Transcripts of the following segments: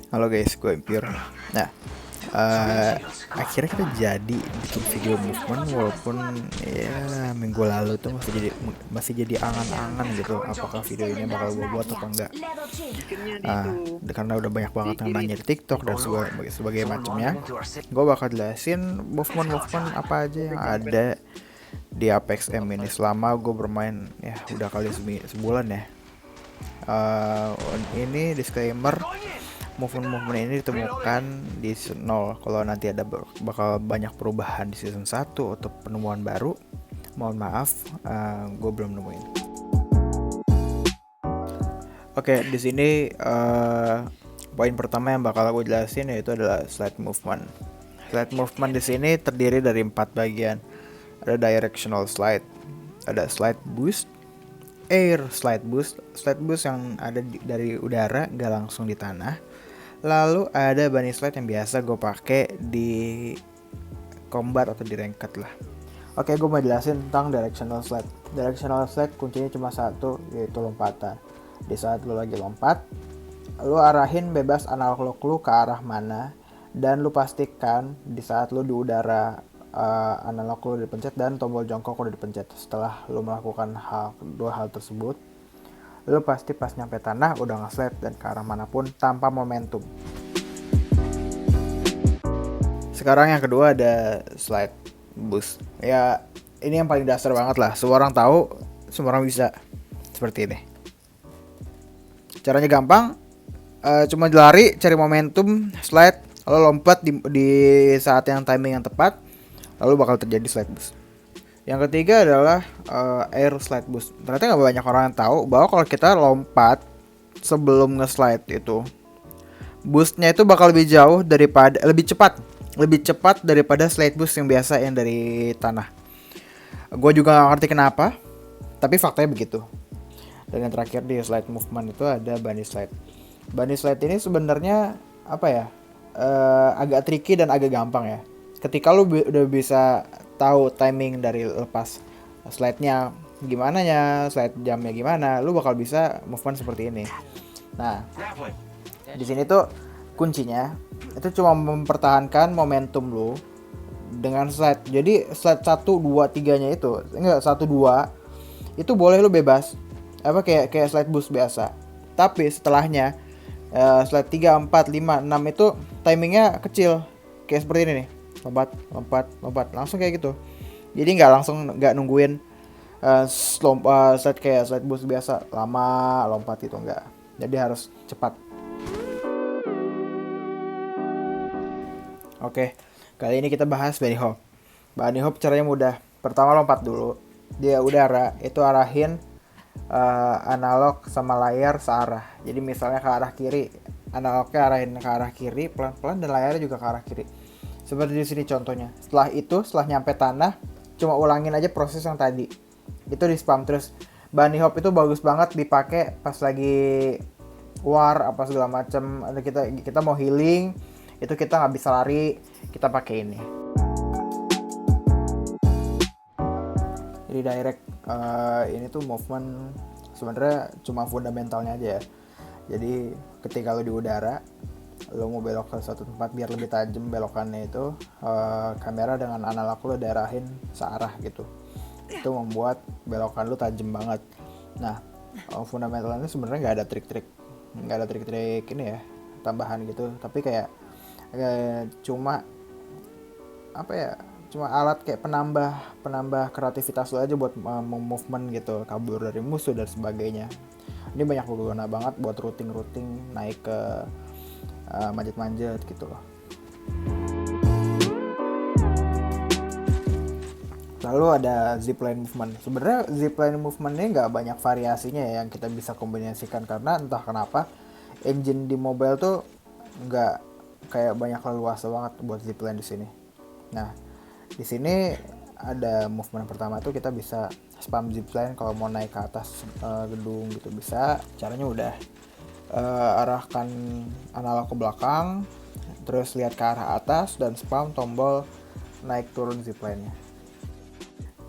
Halo guys, gue Impure. Nah, eh, akhirnya kita jadi bikin video movement walaupun ya minggu lalu tuh masih jadi angan-angan gitu. Apakah video ini bakal gue buat atau enggak? Karena udah banyak banget yang nanya di TikTok dan sebagai macamnya, gue bakal jelasin movement-movement apa aja yang ada di Apex M ini selama gue bermain ya udah kali sebulan ya. Eh, ini disclaimer, movement-movement ini ditemukan di season 0. Kalau nanti ada bakal banyak perubahan di season 1 atau penemuan baru, mohon maaf, gue belum nemuin. Oke, di sini poin pertama yang bakal gue jelasin yaitu adalah slide movement. Slide movement di sini terdiri dari 4 bagian. Ada directional slide, ada slide boost, air slide boost yang ada dari udara gak langsung di tanah. Lalu ada bunny slide yang biasa gue pakai di combat atau di ranked lah. Oke, gue mau jelasin tentang directional slide. Directional slide kuncinya cuma satu, yaitu lompatan. Di saat lo lagi lompat, lo arahin bebas analog lo ke arah mana, dan lo pastikan di saat lo di udara analog lo dipencet dan tombol jongkok lo dipencet. Setelah lo melakukan dua hal tersebut, lo pasti pas nyampe tanah udah nge-slide dan ke arah manapun tanpa momentum. Sekarang yang kedua ada slide boost. Ya, ini yang paling dasar banget lah. Semua orang tahu, semua orang bisa. Seperti ini. Caranya gampang, cuma lari, cari momentum, slide, lalu lompat di saat yang timing yang tepat, lalu bakal terjadi slide boost. Yang ketiga adalah air slide boost. Ternyata nggak banyak orang yang tahu bahwa kalau kita lompat sebelum nge-slide itu, boostnya itu bakal lebih cepat daripada slide boost yang biasa yang dari tanah. Gue juga gak ngerti kenapa, tapi faktanya begitu. Dan yang terakhir di slide movement itu ada bunny slide. Bunny slide ini sebenarnya apa ya? Agak tricky dan agak gampang ya. Ketika lu udah bisa tahu timing dari lepas slide-nya gimana ya, slide jamnya gimana, lu bakal bisa movement seperti ini. Nah, di sini tuh kuncinya itu cuma mempertahankan momentum lu dengan slide. Jadi slide 1 2 3-nya itu enggak 1 2 itu boleh lu bebas. Apa kayak slide boost biasa. Tapi setelahnya slide 3 4 5 6 itu timingnya kecil. Kayak seperti ini nih. Lompat, lompat, lompat, langsung kayak gitu. Jadi nggak nungguin slide kayak slide boost biasa lama lompat itu enggak. Jadi harus cepat. Oke, kali ini kita bahas bunny hop. Bunny hop caranya mudah. Pertama lompat dulu. Dia udara, itu arahin analog sama layar searah. Jadi misalnya ke arah kiri, analognya arahin ke arah kiri pelan-pelan dan layarnya juga ke arah kiri. Seperti di sini contohnya. Setelah nyampe tanah, cuma ulangin aja proses yang tadi. Itu di spam terus. Bunny hop itu bagus banget dipakai pas lagi war apa segala macam. Kita mau healing, itu kita nggak bisa lari, kita pakai ini. Jadi direct ini tuh movement sebenarnya cuma fundamentalnya aja ya. Jadi ketika lo di udara, lo mau belok ke suatu tempat biar lebih tajam belokannya itu, kamera dengan analog lo diarahin searah gitu. Itu membuat belokan lo tajam banget. Nah, fundamentalnya sebenarnya nggak ada trik-trik ini ya tambahan gitu. Tapi kayak cuma apa ya, cuma alat kayak penambah kreativitas lo aja buat movement gitu, kabur dari musuh dan sebagainya. Ini banyak berguna banget buat routing naik ke manjat gitu loh. Lalu ada zipline movement. Sebenarnya zipline movement ini nggak banyak variasinya ya yang kita bisa kombinasikan, karena entah kenapa engine di mobile tuh nggak kayak banyak leluasa banget buat zipline di sini. Nah, di sini ada movement pertama tuh kita bisa spam zipline kalau mau naik ke atas gedung gitu bisa. Caranya udah arahkan analog ke belakang, terus lihat ke arah atas dan spam tombol naik turun zipline-nya.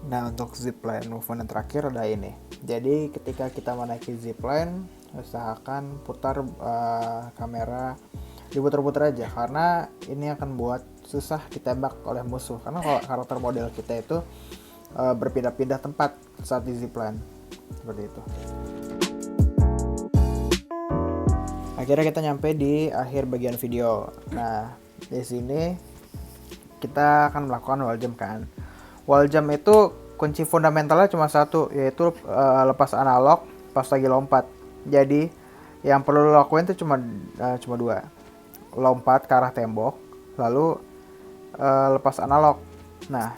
Nah, untuk zipline movement yang terakhir ada ini. Jadi ketika kita menaiki zipline, usahakan putar kamera diputer-puter aja, karena ini akan buat susah ditembak oleh musuh, karena kalau karakter model kita itu berpindah-pindah tempat saat di zipline seperti itu. Akhirnya kita nyampe di akhir bagian video. Nah, di sini kita akan melakukan wall jump kan. Wall jump itu kunci fundamentalnya cuma satu, yaitu lepas analog pas lagi lompat. Jadi yang perlu lo lakuin itu cuma dua, lompat ke arah tembok, lalu lepas analog. Nah,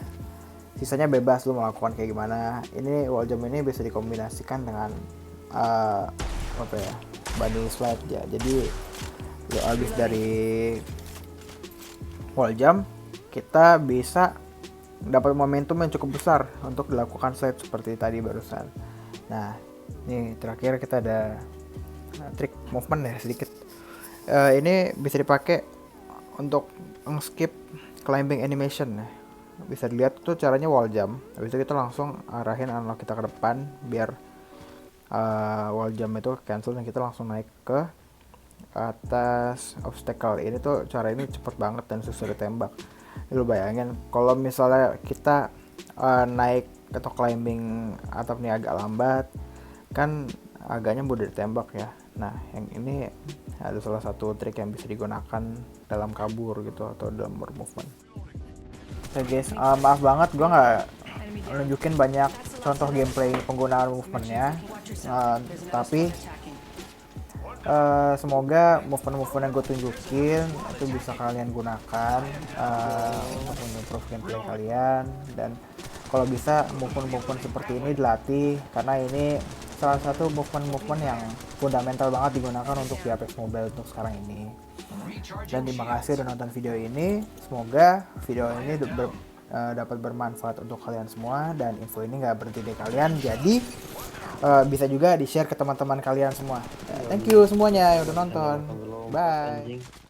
sisanya bebas lo melakukan kayak gimana. Ini wall jump ini bisa dikombinasikan dengan apa ya, bunny slide ya. Jadi lo habis dari wall jump, kita bisa dapat momentum yang cukup besar untuk dilakukan slide seperti tadi barusan. Nah, ini terakhir kita ada trik movement ya sedikit. Ini bisa dipakai untuk skip climbing animation ya. Bisa dilihat tuh caranya wall jump. Habis itu kita langsung arahin analog kita ke depan biar wall jump itu cancel dan kita langsung naik ke atas obstacle. Ini tuh cara ini cepet banget dan susah ditembak. Lu bayangin kalau misalnya kita naik atau climbing atap ini agak lambat, kan agaknya mudah ditembak ya. Nah, yang ini ada salah satu trik yang bisa digunakan dalam kabur gitu atau dalam movement. Oke guys, maaf banget gue nggak nunjukin banyak contoh gameplay penggunaan movementnya, tapi semoga movement yang gue tunjukin itu bisa kalian gunakan untuk improve gameplay kalian, dan kalau bisa movement seperti ini dilatih, karena ini salah satu movement yang fundamental banget digunakan untuk di Apex Mobile untuk sekarang ini. Dan terima kasih udah nonton video ini, semoga video ini dapat bermanfaat untuk kalian semua, dan info ini nggak berhenti di kalian, jadi bisa juga di share ke teman-teman kalian semua. Thank you semuanya yang udah nonton, bye.